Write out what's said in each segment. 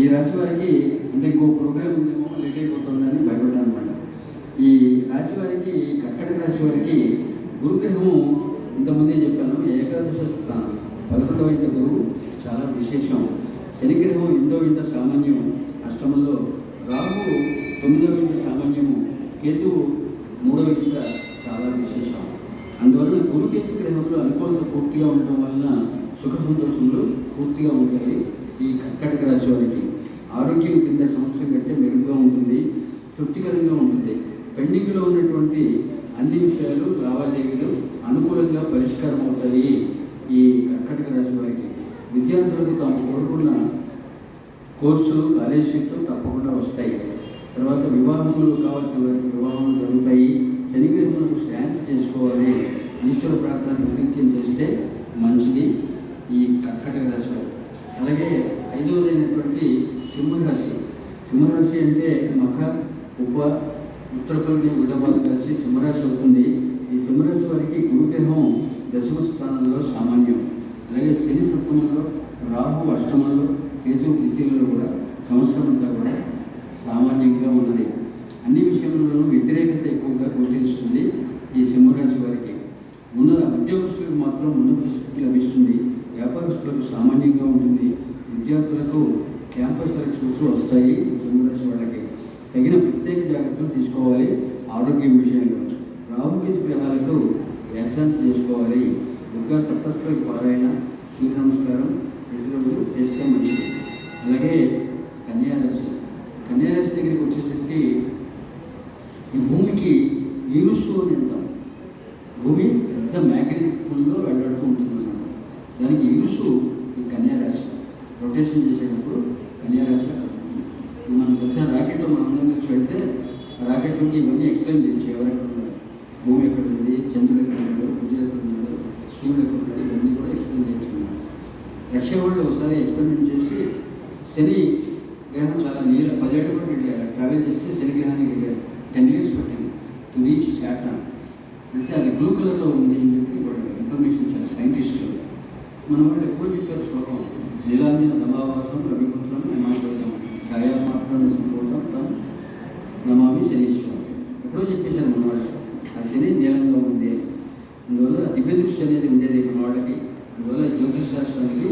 ఈ రాశి వారికి అంటే ఇంకో ప్రోగ్రామ్ ఉందేమో లేట్ అయిపోతుందని భయపడ్డాను అనమాట. ఈ రాశి వారికి కర్కాటక రాశి వారికి గురుగ్రహము ఇంతకుముందే చెప్పాను, ఏకాదశ స్థానం 11వ ఇంట గురువు చాలా విశేషం. శనిగ్రహం 8వ ఇంట సామాన్యం అష్టమంలో, రాహు 9వ ఇంట సామాన్యము, కేతువు 3వ ఇంట చాలా విశేషం. అందువలన గురుకేతు గ్రహంలో అనుకూలత పూర్తిగా ఉండటం వలన సుఖ సంతోషములు పూర్తిగా ఉంటాయి. ఈ కర్కాటక రాశి వారికి ఆరోగ్యం కింద సంవత్సరం కంటే మెరుగ్గా ఉంటుంది, తృప్తికరంగా ఉంటుంది. పెండింగ్లో ఉన్నటువంటి అన్ని విషయాలు లావాదేవీలు అనుకూలంగా పరిష్కారం అవుతాయి. ఈ కర్కాటక రాశి వారికి విద్యార్థులకు తాము కోరుకున్న కోర్సులు కాలేజ్ సీట్లు తప్పకుండా వస్తాయి. తర్వాత వివాహములు కావాల్సిన వారికి వివాహములు జరుగుతాయి. శనిగ్రహములకు శాంతి చేసుకోవాలి, ఈశ్వర ప్రార్థన ప్రతినిత్యం చేస్తే మంచిది ఈ కర్కాటక రాశి వారు. అలాగే 5వదైనటువంటి సింహరాశి. సింహరాశి అంటే మఖ, ఉప, ఉత్తరపల్లి, విడబాలు కలిసి సింహరాశి అవుతుంది. ఈ సింహరాశి వారికి గురుగ్రహం 10వ స్థానంలో సామాన్యం. అలాగే శని సప్తమంలో, రాహు అష్టమంలో, కేతువు ద్వితీయంలో కూడా సంవత్సరం అంతా కూడా సామాన్యంగా ఉన్నది. అన్ని విషయంలోనూ వ్యతిరేకత ఎక్కువగా గోచరిస్తుంది ఈ సింహరాశి వారికి. ఉద్యోగస్తులకు మాత్రం ఉన్నత స్థితి లభిస్తుంది. వ్యాపారస్తులకు సామాన్యంగా ఉంటుంది. విద్యార్థులకు క్యాంపస్ సెలక్షన్స్ వస్తాయి. సింహరాశి వాళ్ళకి తగిన ప్రత్యేక జాగ్రత్తలు తీసుకోవాలి. ఆరోగ్యం విషయంలో రాహుకేతు గ్రహాలకు వ్యాఖ్యానం చేసుకోవాలి. దుర్గా సప్తస్వర పారాయణ, సూర్య నమస్కారం ప్రతిరోజు చేస్తే మంచిది. అలాగే కన్యారాశి. కన్యారాశి దగ్గరికి వచ్చేసరికి ఈ భూమికి ఇరుసు అని అంటాం. భూమి పెద్ద మ్యాగ్నెటిక్లో వెళ్ళాడుతూ ఉంటుంది అన్నమాట. దానికి ఇరుసు ఈ కన్యారాశి. రొటేషన్ చేసేటప్పుడు కన్యారాశి మనం పెద్ద రాకెట్లో మనం కలిసి పెడితే రాకెట్లోకి ఇవన్నీ ఎక్స్ప్లెయిన్ చేయొచ్చు. ఎవరెక్కడ ఉన్నారు, భూమి ఎక్కడ ఉంది, చంద్రుడు ఎక్కడ ఉన్నాడు, కుజుడు ఎక్కడ ఉన్నాడు, సూర్యుడు ఎక్కడ ఉన్నాడు, ఇవన్నీ కూడా ఎక్స్ప్లెయిన్ చేస్తున్నారు. రష్యా వాళ్ళు ఒకసారి ఎక్స్పెరిమెంట్ చేసి శని గ్రహం చాలా 10 ఏళ్ళ పాటు ట్రావెల్ చేస్తే శని గ్రహానికి 10 years పట్టింది టు రీచ్ శాటర్న్. అంటే అది బ్లూ కలర్లో ఉంది అని చెప్పి వాళ్ళు ఇన్ఫర్మేషన్ ఇచ్చారు సైంటిస్టులు. మన వాళ్ళు ఎప్పుడు చెప్పారు శ్లోకం, నీలాంజన సమావాసం రవిపుత్రం నమాజం ఛాయామాత్రం సంపూర్ణం నమామి శనీశ్వరం. ఎప్పుడో చెప్పేశారు మన వాళ్ళు. ఆ శని నీలంగా ఉంది, అందువల్ల దివ్య దృష్టి అనేది ఉండేది మన వాళ్ళకి. అందువల్ల జ్యోతిష్ శాస్త్రానికి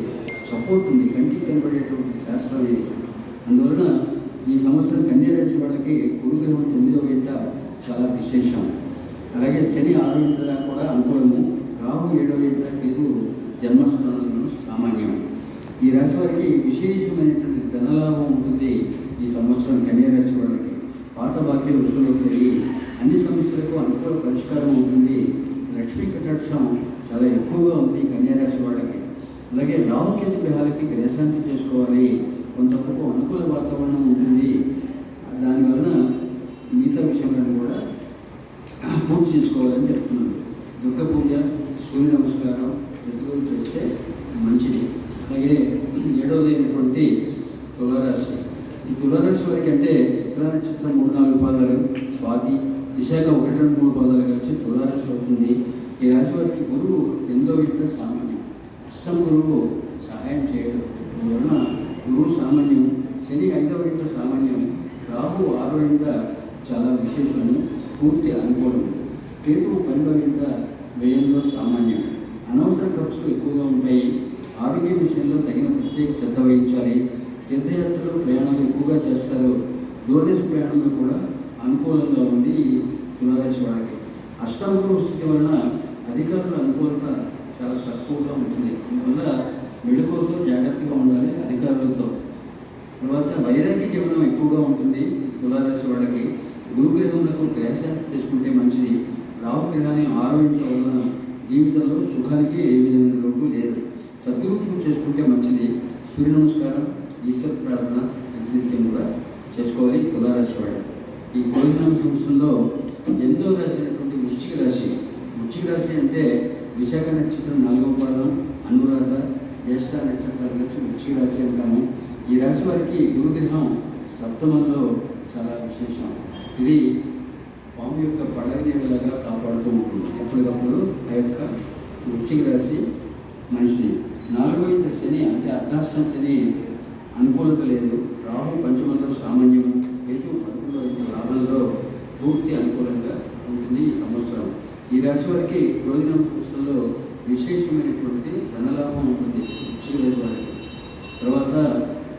సపోర్ట్ ఉంది, కంటికి కనబడేటువంటి శాస్త్రం ఇది. అందువలన ఈ సంవత్సరం కన్యారాశి వాళ్ళకి గురుగ్రహం 9వ ఇంట చాలా విశేషం. అలాగే శని 6వ ఇంట కూడా అనుకూలము, రాహు 7వ ఇంట, కేతు జన్మస్థానంలో సామాన్యం. ఈ రాశి వారికి విశేషమైనటువంటి ధనలాభం ఉంటుంది ఈ సంవత్సరం కన్యారాశి వాళ్ళకి. పాత బాక్యాలు వసూలవుతాయి. అన్ని సమస్యలకు అనుకూల పరిష్కారం ఉంటుంది. లక్ష్మీ కటాక్షం చాలా ఎక్కువగా ఉంది కన్యారాశి వాళ్ళకి. అలాగే రాహుకేతు గ్రహాలకి గ్రహశాంతి చేసుకోవాలి. కొంతవరకు అనుకూల వాతావరణం ఉంటుంది. దానివలన మిగతా విషయాలను కూడా పూర్తి చేసుకోవాలని చెప్తున్నాను. దుర్గ పూజ, సూర్య నమస్కారం ప్రతిరోజు చేస్తే మంచిది. అలాగే 7వదైనటువంటి తులారాశి. ఈ తులారాశి వారికి అంటే చిత్ర నక్షత్రం 3-4 పాదాలు, స్వాతి, విశాఖ 1-2-3 పాదాలు కలిసి తులారాశి అవుతుంది. ఈ రాశి వారికి గురువు 8వ ఇంట సామాన్యం, అష్టమ గురువు సహాయం చేయడం. అందువలన గురువు సామాన్యం. శని 5వ ఇంట సామాన్యం, రాహు 6వ ఇంట చాలా విశేషము, పూర్తి అనుకూలం. కేతువు 12వ ఇంట వ్యయంలో సామాన్యం. అనవసర ఖర్చులు ఎక్కువగా ఉంటాయి. ఆరోగ్య విషయంలో తగిన ప్రత్యేక శ్రద్ధ వహించాలి. తీర్థయాత్రలు ప్రయాణాలు ఎక్కువగా చేస్తారు. దూరదేశ ప్రయాణంలో కూడా అనుకూలంగా ఉంది ఈ తులారాశి వాళ్ళకి. అష్టమ గురువు స్థితి వలన అధికారుల అనుకూలత చాలా తక్కువగా ఉంటుంది. అందువల్ల మెళుకువతో జాగ్రత్తగా ఉండాలి అధికారులతో. తర్వాత వైరాగ్య జీవనం ఎక్కువగా ఉంటుంది తులారాశి వాళ్ళకి. గురుగ్రహములకు గ్రహశాంతి చేసుకుంటే మంచిది. రాహు గ్రహాన్ని 6వ ఇంట్లో వలన జీవితంలో సుఖానికి ఏ విధమైన లోటు లేదు. సద్గురు చేసుకుంటే మంచిది. సూర్య నమస్కారం, ఈశ్వర ప్రార్థన ప్రతినిత్యం కూడా చేసుకోవాలి తులారాశి వాళ్ళు. ఈ కోరినామ సంవత్సరంలో 8వ రాశి అయినటువంటి వృశ్చిక రాశి. వృశ్చిక రాశి అంటే విశాఖ నక్షత్రం 4వ పాదం, అనురాధ, జ్యేష్ఠ నక్షత్రాలు కలిసి వృశ్చిక రాశి అంటాము. ఈ రాశి వారికి గురుగ్రహం 7వ చాలా విశేషం. ఇది పాము యొక్క పడగనేలాగా కాపాడుతూ ఉంటుంది ఎప్పటికప్పుడు ఆ యొక్క వృశ్చిక రాశి మనిషిని. 4వ ఇంట శని అంటే అర్ధాష్టం శని అనుకూలత లేదు. రాహు పంచమంలో సామాన్యము, కేతు 11లో అయితే లాభంలో పూర్తి అనుకూలంగా ఉంటుంది ఈ సంవత్సరం. ఈ రాశి వారికి రోజున సంవత్సరంలో విశేషమైనటువంటి ధనలాభం ఉంటుంది వృశ్చిక రాశి వారికి. తర్వాత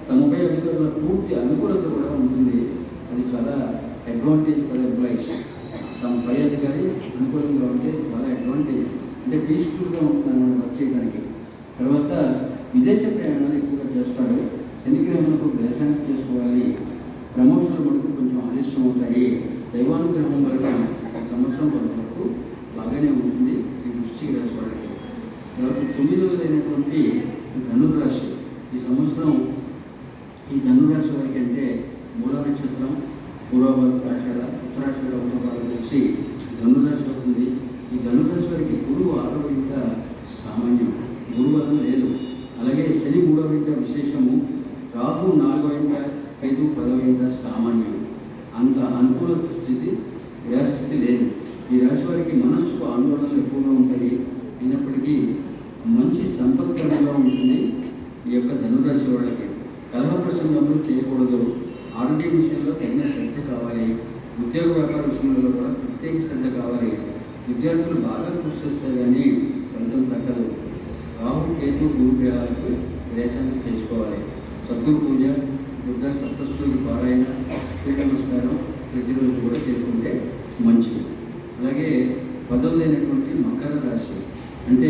తమపై అధికారుల పూర్తి అనుకూలత కూడా ఉంటుంది. అది చాలా అడ్వాంటేజ్ ఫర్ ఎంప్లాయీస్. తమ పై అధికారి అనుకూలంగా ఉంటే చాలా అడ్వాంటేజ్, అంటే పీస్ఫుల్గా ఉంటుంది అన్నమాట వర్క్ చేయడానికి. తర్వాత విదేశ ప్రయాణాలు ఎక్కువగా చేస్తారు. శనిగ్రహములకు దర్శనం చేసుకోవాలి. ప్రమోషన్లు మటుకు కొంచెం ఆలస్యం అవుతాయి. దైవానుగ్రహం వలన ఈ సంవత్సరం కొంతవరకు బాగానే ఉంటుంది ఈ వృశ్చిక రాశి వారికి. తర్వాత 9వదైనటువంటి ధనుర్రాశి. ఈ సంవత్సరం ఈ ధనురాశి వారికి అంటే మూల నక్షత్రం, పూర్వభాష, ఉత్తరాషాఢ ఉత్తరాలు కలిసి ధనురాశి అవుతుంది. ఈ ధనురాశి వారికి గురువు 6వ ఇంట సామాన్యం, గురువలం లేదు. అలాగే శని 3వ ఇంట విశేషము, రాహు 4వ ఇంట, కేతు 10వ ఇంట సామాన్యం. అంత అనుకూలత స్థితి గ్రహస్థితి లేదు. ఈ రాశి వారికి మనస్సుకు ఆందోళనలు ఎక్కువగా ఉంటాయి. అయినప్పటికీ మంచి సంపత్కరంగా ఉంటుంది ఈ యొక్క ధనురాశి వాళ్ళకి. కలహ ప్రసంగంలో చేయకూడదు. ఆరోగ్య విషయంలో తగిన శ్రద్ధ కావాలి. ఉద్యోగ వ్యాపార విషయంలో కూడా ప్రత్యేక శ్రద్ధ కావాలి. విద్యార్థులు బాగా కృషి చేస్తే కానీ ఫలితం తగ్గదు. రాహు కేతు గురు గ్రహాలకు ప్రవేశాన్ని చేసుకోవాలి. సద్గురు పూజ, దుర్గా సప్తశ్రుడి పారాయణ, సూర్య నమస్కారం ప్రతిరోజు కూడా చేసుకుంటే మంచిది. అలాగే 10వదైనటువంటి మకర రాశి అంటే